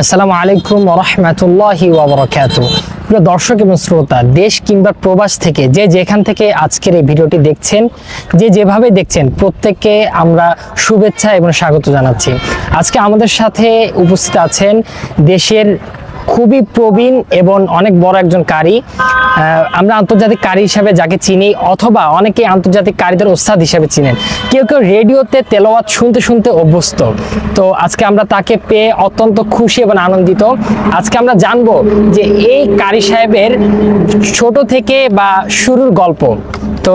আসসালামু আলাইকুম ওয়া রাহমাতুল্লাহি ওয়া বারাকাতুহু। প্রিয় দর্শক এবং শ্রোতা, দেশ কিংবা প্রবাস থেকে যে যেখান থেকে আজকের এই ভিডিওটি দেখছেন, যে যেভাবে দেখছেন, প্রত্যেককে আমরা শুভেচ্ছা এবং স্বাগত জানাচ্ছি। আজকে আমাদের সাথে উপস্থিত আছেন দেশের খুবই প্রবীণ এবং অনেক বড় একজন কারি। আমরা আন্তর্জাতিক কারি হিসাবে যাকে চিনি, অথবা অনেকে আন্তর্জাতিক কারিদের ওস্তাদ হিসাবে চিনেন। কেউ কেউ রেডিওতে তেলাওয়াত শুনতে শুনতে অভ্যস্ত। তো আজকে আমরা তাকে পেয়ে অত্যন্ত খুশি এবং আনন্দিত। আজকে আমরা জানবো যে এই কারি সাহেবের ছোট থেকে বা শুরুর গল্প। তো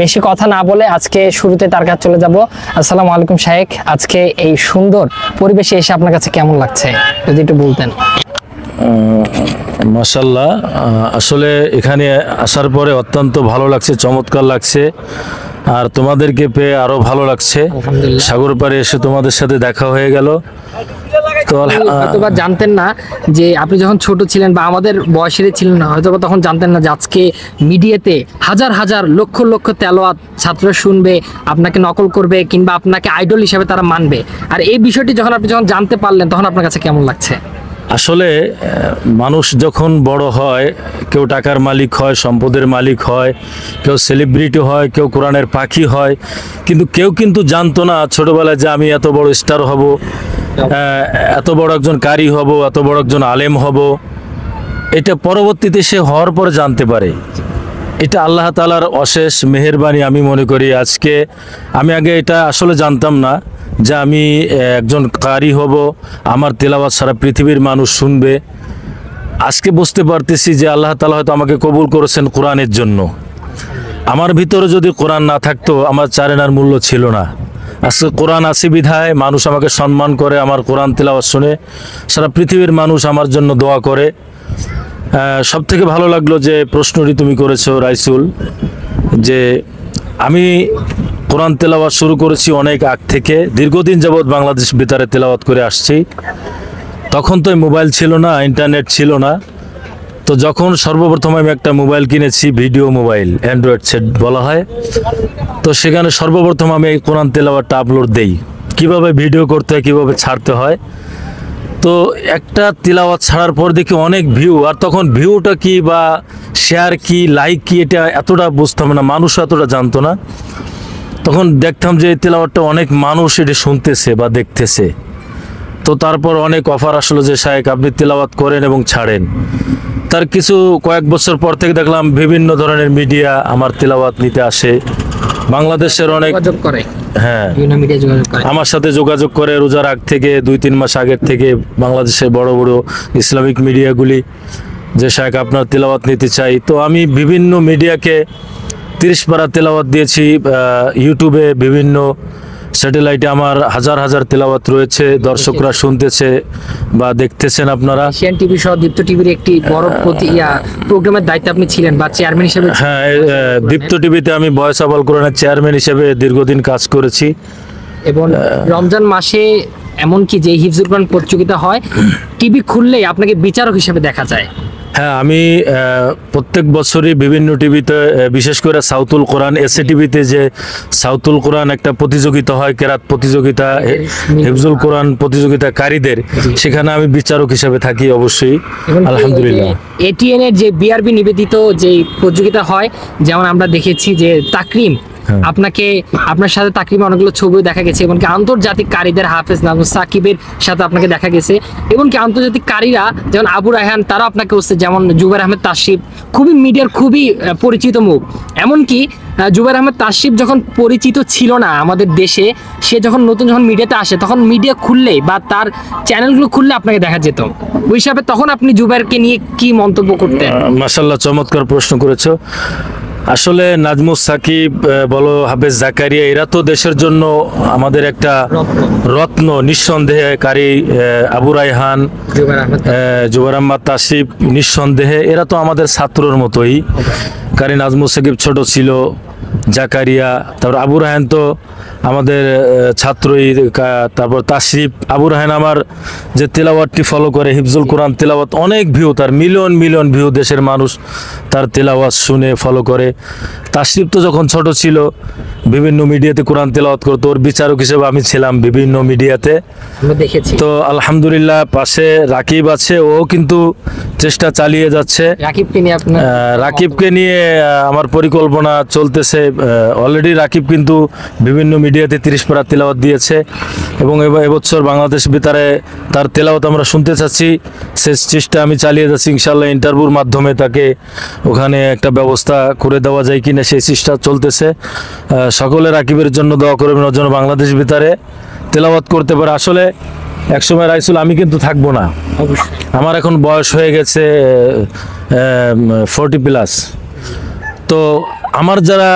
বেশি কথা না বলে আজকে শুরুতে তার কাছে চলে যাব। আসসালামু আলাইকুম শাহেখ, আজকে এই সুন্দর পরিবেশে এসে আপনার কাছে কেমন লাগছে যদি একটু বলতেন। মাশাআল্লাহ, আসলে এখানে আসার পরে অত্যন্ত ভালো লাগছে, চমৎকার লাগছে। আর তোমাদেরকে পেয়ে আরো ভালো লাগছে। সাগর পাড়ে এসে তোমাদের সাথে দেখা হয়ে গেল। তো হয়তোবা জানতেন না যে আপনি যখন ছোট ছিলেন বা আমাদের বয়সেরই ছিলেন না, হয়তোবা তখন জানতেন না যে আজকে মিডিয়াতে হাজার হাজার লক্ষ লক্ষ তেলাওয়াত ছাত্ররা শুনবে, আপনাকে নকল করবে কিংবা আপনাকে আইডল হিসাবে তারা মানবে। আর এই বিষয়টি যখন আপনি জানতে পারলেন, তখন আপনার কাছে কেমন লাগছে? আসলে মানুষ যখন বড় হয়, কেউ টাকার মালিক হয়, সম্পদের মালিক হয়, কেউ সেলিব্রিটি হয়, কেউ কোরআনের পাখি হয়, কিন্তু কেউ কিন্তু জানতো না ছোটবেলায় যে আমি এত বড় স্টার হব, এত বড় একজন কারি হব, এত বড় একজন আলেম হব। এটা পরবর্তীতে সে হওয়ার পরে জানতে পারে। এটা আল্লাহ তাআলার অশেষ মেহেরবানি আমি মনে করি। আজকে আমি আগে এটা আসলে জানতাম না যে আমি একজন কারি হব, আমার তেলাওয়াত সারা পৃথিবীর মানুষ শুনবে। আজকে বুঝতে পারতেছি যে আল্লাহ তাআলা হয়তো আমাকে কবুল করেছেন কোরআনের জন্য। আমার ভিতরে যদি কোরআন না থাকতো, আমার চারেনার মূল্য ছিল না। আজকে কোরআন আছে বিধায় মানুষ আমাকে সম্মান করে, আমার কোরআন তেলাওয়াত শুনে সারা পৃথিবীর মানুষ আমার জন্য দোয়া করে। সব থেকে ভালো লাগলো যে প্রশ্নটি তুমি করেছো রাইসুল, যে আমি কোরআন তেলাওয়াত শুরু করেছি অনেক আগ থেকে, দীর্ঘদিন যাবৎ বাংলাদেশ বেতারে তেলাওয়াত করে আসছি। তখন তো মোবাইল ছিল না, ইন্টারনেট ছিল না। তো যখন সর্বপ্রথম আমি একটা মোবাইল কিনেছি, ভিডিও মোবাইল, অ্যান্ড্রয়েড সেট বলা হয়, তো সেখানে সর্বপ্রথম আমি এই কোরআন তেলাওয়াতটা আপলোড দেই, কিভাবে ভিডিও করতে হয়, কীভাবে ছাড়তে হয়। তো একটা তিলাওয়াত ছাড়ার পর দেখি অনেক ভিউ, আর তখন ভিউটা কি বা শেয়ার কি, লাইক কি, এটা এতটা বুঝতাম না, মানুষ এতটা জানতো না। তখন দেখতাম যে এই তিলাওয়াতটা অনেক মানুষ এটা শুনতেছে বা দেখতেছে। তো তারপর অনেক অফার আসলো যে শাহেখ আপনি তিলাওয়াত করেন এবং ছাড়েন। তার কয়েক বছর পর থেকে দেখলাম বিভিন্ন ধরনের মিডিয়া আমার তিলাওয়াত নিতে আসে। বাংলাদেশের অনেক আমার সাথে যোগাযোগ করে রোজার আগ থেকে 2-3 মাস আগের থেকে বাংলাদেশের বড় বড় ইসলামিক মিডিয়াগুলি, যে শাহেখ আপনার তেলাওয়াত নিতে চাই। তো আমি বিভিন্ন মিডিয়াকে 30 পারা তেলাওয়াত দিয়েছি। ইউটিউবে বিভিন্ন স্যাটেলাইটে আমার হাজার হাজার তেলাওয়াত রয়েছে, দর্শকরা শুনতেছে বা দেখতেছেন। আপনারা এশিয়ান টিভি সহ দীপ্ত টিভির একটি বড় প্রোগ্রামের দায়িত্বে আপনি ছিলেন বা চেয়ারম্যান হিসেবে? হ্যাঁ, দীপ্ত টিভিতে আমি ভয়েস অফ আল কোরআনের চেয়ারম্যান হিসেবে দীর্ঘদিন কাজ করেছি। এবং রমজান মাসে এমনকি যে হিফজুল কোরআন প্রতিযোগিতা হয়, টিভি খুললেই আপনাকে বিচারক হিসেবে দেখা যায়। হ্যাঁ, আমি প্রত্যেক বছরই বিভিন্ন টিভিতে, বিশেষ করে সাউথুল কোরআন এসএ টিভিতে যে সাউথুল কোরআন একটা প্রতিযোগিতা হয়, কেরাত প্রতিযোগিতা, হিফজুল কোরআন প্রতিযোগিতা কারীদের, সেখানে আমি বিচারক হিসেবে থাকি অবশ্যই, আলহামদুলিল্লাহ। এটিএন এর যে বিআরবি নিবেদিত যে প্রতিযোগিতা হয়, যেমন আমরা দেখেছি যে তাকরিম, আপনার সাথে তাকরিমে অনেকগুলো ছবিও দেখা গেছে, এমনকি আন্তর্জাতিক কারীদের হাফেজ নাজমুস সাকিবের সাথে আপনাকে দেখা গেছে, এমনকি আন্তর্জাতিক কারীরা যেমন আবু রায়হান, তারা আপনাকে হচ্ছে, যেমন জুবাইর আহমেদ তাসরিফ, খুবই মিডিয়ার খুবই পরিচিত মুখ। এমনকি জুবাইর আহমেদ তাসরিফ যখন পরিচিত ছিল না আমাদের দেশে, সে যখন মিডিয়াতে আসে, তখন মিডিয়া খুললেই বা তার চ্যানেলগুলো খুললে আপনাকে দেখা যেত। ওই হিসাবে তখন আপনি জুবাইরকে নিয়ে কি মন্তব্য করতেন? মাশাআল্লাহ, চমৎকার প্রশ্ন করেছো। আসলে নাজমুস সাকিব বলো, হাফেজ জাকারিয়া, এরা তো দেশের জন্য আমাদের একটা রত্ন, নিঃসন্দেহে। কারি আবু রায়হান, জুবাইর আহমেদ তাসরিফ, নিঃসন্দেহে এরা তো আমাদের ছাত্রর মতোই। কারি নাজমুস সাকিব ছোট ছিল, জাকারিয়া, তারপর আবু রায়হান তো আমাদের ছাত্রই তারপর তাশরিফ আবু রাহান আমার যে তেলাওয়াতটি ফলো করে, হিফজুল কোরআন তেলাওয়াত, অনেক ভিউ, তার মিলিয়ন মিলিয়ন ভিউ, দেশের মানুষ তার তেলাওয়াত শুনে ফলো করে। তাশরিফ তো যখন ছোট ছিল বিভিন্ন মিডিয়াতে কোরআন তেলাওয়াত করতো, ওর বিচারক হিসেবে আমি ছিলাম বিভিন্ন মিডিয়াতে। আমরা দেখেছি। তো আলহামদুলিল্লাহ পাশে রাকিব আছে, ও কিন্তু চেষ্টা চালিয়ে যাচ্ছে। রাকিবকে নিয়ে আপনার রাকিবকে নিয়ে আমার পরিকল্পনা চলতেছে। অলরেডি রাকিব কিন্তু বিভিন্ন মিডিয়াতে 30 পারা তেলাওয়াত দিয়েছে এবং এবছর বাংলাদেশ বেতারে তার তেলাওয়াত আমরা শুনতে চাচ্ছি। শেষ চেষ্টা আমি চালিয়ে যাচ্ছি, ইনশাল্লাহ ইন্টারভিউর মাধ্যমে তাকে ওখানে একটা ব্যবস্থা করে দেওয়া যায় কিনা সেই চেষ্টা চলতেছে। সকলে রাকিবের জন্য দোয়া করবেন, ওর জন্য বাংলাদেশ বেতারে তেলাওয়াত করতে পারে। আসলে একসময় রাইসুল আমি কিন্তু থাকবো না, আমার এখন বয়স হয়ে গেছে 40+। তো আমার যারা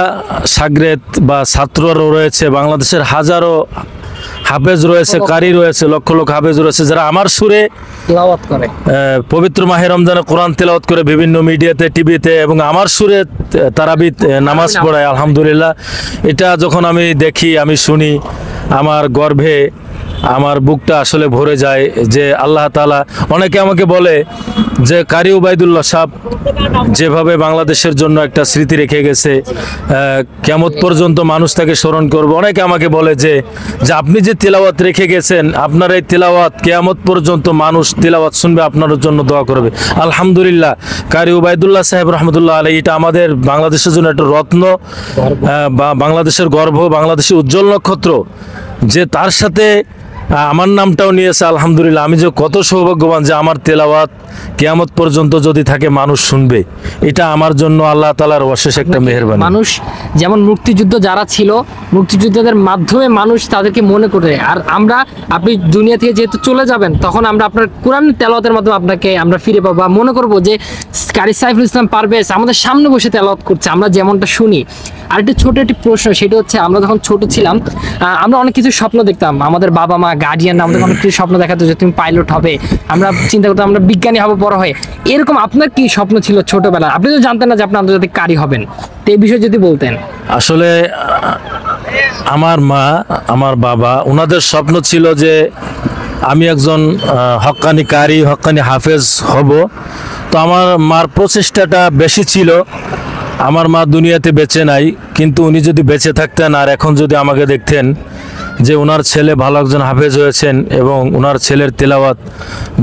শাগরেদ বা ছাত্ররা রয়েছে, বাংলাদেশের হাজারো হাফেজ রয়েছে, কারি রয়েছে, লক্ষ লক্ষ হাফেজ রয়েছে, যারা আমার সুরে তেলাওয়াত করে, পবিত্র মাহে রমজানে কোরআন তেলাওয়াত করে বিভিন্ন মিডিয়াতে, টিভিতে, এবং আমার সুরে তারাবি নামাজ পড়ায়। আলহামদুলিল্লাহ, এটা যখন আমি দেখি, আমি শুনি, আমার গর্বে আমার বুকটা আসলে ভরে যায় যে আল্লাহ তাআলা। অনেকে আমাকে বলে যে কারি ওবায়দুল্লাহ সাহেব যেভাবে বাংলাদেশের জন্য একটা স্মৃতি রেখে গেছে, কিয়ামত পর্যন্ত মানুষ তাকে স্মরণ করবে। অনেকে আমাকে বলে যে আপনি যে তেলাওয়াত রেখে গেছেন, আপনার এই তেলাওয়াত কিয়ামত পর্যন্ত মানুষ তেলাওয়াত শুনবে, আপনার জন্য দোয়া করবে। আলহামদুলিল্লাহ, কারি ওবায়দুল্লাহ সাহেব রহমতুল্লাহ আলাইহি, এটা আমাদের বাংলাদেশের জন্য একটা রত্ন, বা বাংলাদেশের গর্ব, বাংলাদেশের উজ্জ্বল নক্ষত্র, যে তার সাথে আমার নামটাও নিয়েছে। আলহামদুলিল্লাহ, আমি যে কত সৌভাগ্যবান যে আমার তেলাওয়াত কিয়ামত পর্যন্ত যদি থাকে মানুষ শুনবে, এটা আমার জন্য আল্লাহ তাআলার অশেষ একটা মেহেরবানি। মানুষ যেমন মুক্তিযুদ্ধ যারা ছিল, মুক্তিযুদ্ধের মাধ্যমে মানুষ তাদেরকে মনে করে, আর আপনি দুনিয়া থেকে যেহেতু চলে যাবেন, তখন আমরা আপনার কোরআন তেলাওয়াতের মাধ্যমে আপনাকে আমরা ফিরে পাবো, বা মনে করবো যে কারি সাইফুল ইসলাম পারভেজ আমাদের সামনে বসে তেলাওয়াত করছে, আমরা যেমনটা শুনি। আর একটা ছোট একটি প্রশ্ন, সেটা হচ্ছে আমরা যখন ছোট ছিলাম, আমরা অনেক কিছু স্বপ্ন দেখতাম, আমাদের বাবা মা গার্ডিয়ান আমাদের অনেক কিছু স্বপ্ন দেখাতো যে তুমি পাইলট হবে, আমরা চিন্তা করতাম আমরা বিজ্ঞানী হবো বড় হয়ে। এরকম আপনার কি স্বপ্ন ছিল ছোটবেলা? আপনি তো জানতেন না যে আপনি আন্তর্জাতিক কারি হবেন, তো এই বিষয়ে যদি বলতেন। আসলে আমার মা, আমার বাবা, ওনাদের স্বপ্ন ছিল যে আমি একজন হক্কানি কারি, হক্কানি হাফেজ হব। তো আমার মার প্রচেষ্টাটা বেশি ছিল। আমার মা দুনিয়াতে বেঁচে নাই, কিন্তু উনি যদি বেঁচে থাকতেন আর এখন যদি আমাকে দেখতেন যে ওনার ছেলে ভালো একজন হাফেজ হয়েছেন এবং ওনার ছেলের তেলাওয়াত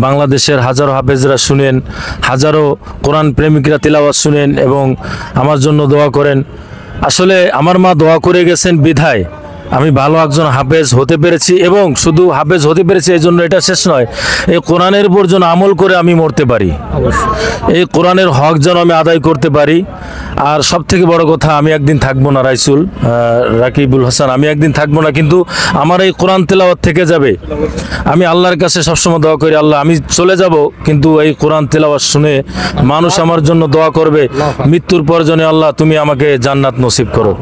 বাংলাদেশের হাজারো হাফেজরা শুনেন, হাজারো কোরআন প্রেমিকরা তেলাওয়াত শুনেন এবং আমার জন্য দোয়া করেন। আসলে আমার মা দোয়া করে গেছেন বিধায় আমি ভালো একজন হাফেজ হতে পেরেছি, এবং শুধু হাফেজ হতে পেরেছি এই জন্য এটা শেষ নয়, এই কোরআনের উপর যেন আমল করে আমি মরতে পারি, এই কোরআনের হক যেন আমি আদায় করতে পারি। আর সব থেকে বড় কথা, আমি একদিন থাকবো না রাইসুল, রাকিবুল হাসান, আমি একদিন থাকবো না, কিন্তু আমার এই কোরআন তেলাওয়াত থেকে যাবে। আমি আল্লাহর কাছে সবসময় দোয়া করি, আল্লাহ আমি চলে যাব, কিন্তু এই কোরআন তেলাওয়াত শুনে মানুষ আমার জন্য দোয়া করবে, মৃত্যুর পর যেন আল্লাহ তুমি আমাকে জান্নাত নসিব করো।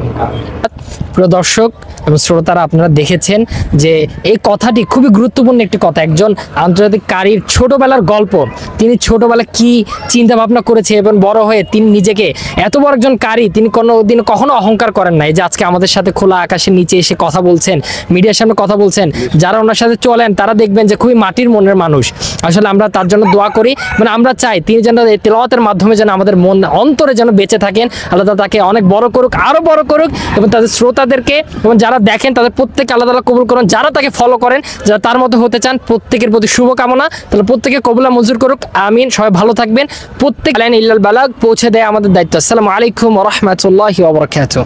প্রিয় দর্শক এবং শ্রোতারা, আপনারা দেখেছেন যে এই কথাটি খুবই গুরুত্বপূর্ণ একটি কথা। একজন আন্তর্জাতিক কারির ছোটবেলার গল্প, তিনি ছোটবেলায় কি চিন্তা ভাবনা করেছে এবং বড় হয়ে তিনি নিজেকে এত বড় একজন কারি, তিনি কোনোদিন কখনো অহংকার করেন নাই। যে আজকে আমাদের সাথে খোলা আকাশের নিচে এসে কথা বলছেন, মিডিয়ার সামনে কথা বলছেন, যারা ওনার সাথে চলেন তারা দেখবেন যে খুবই মাটির মনের মানুষ। আসলে আমরা তার জন্য দোয়া করি, মানে আমরা চাই তিনি যেন এই তেলাওয়াতের মাধ্যমে যেন আমাদের মন অন্তরে যেন বেঁচে থাকেন। আল্লাহ তাকে অনেক বড় করুক, আরো বড় করুক, এবং তাদের শ্রোতাদেরকে এবং যারা দেখেন তাদের প্রত্যেকে আল্লাহ তাআলা কবুল করুন। যারা তাকে ফলো করেন, যারা তার মতো হতে চান, প্রত্যেকের প্রতি শুভকামনা। তাহলে প্রত্যেকে কবুলা মঞ্জুর করুক, আমিন। সবাই ভালো থাকবেন। প্রত্যেক ইল্লাল বালাগ পৌঁছে দেয় আমাদের দায়িত্ব। আসসালামু আলাইকুম ওয়া রাহমাতুল্লাহি ওয়া বারাকাতুহু।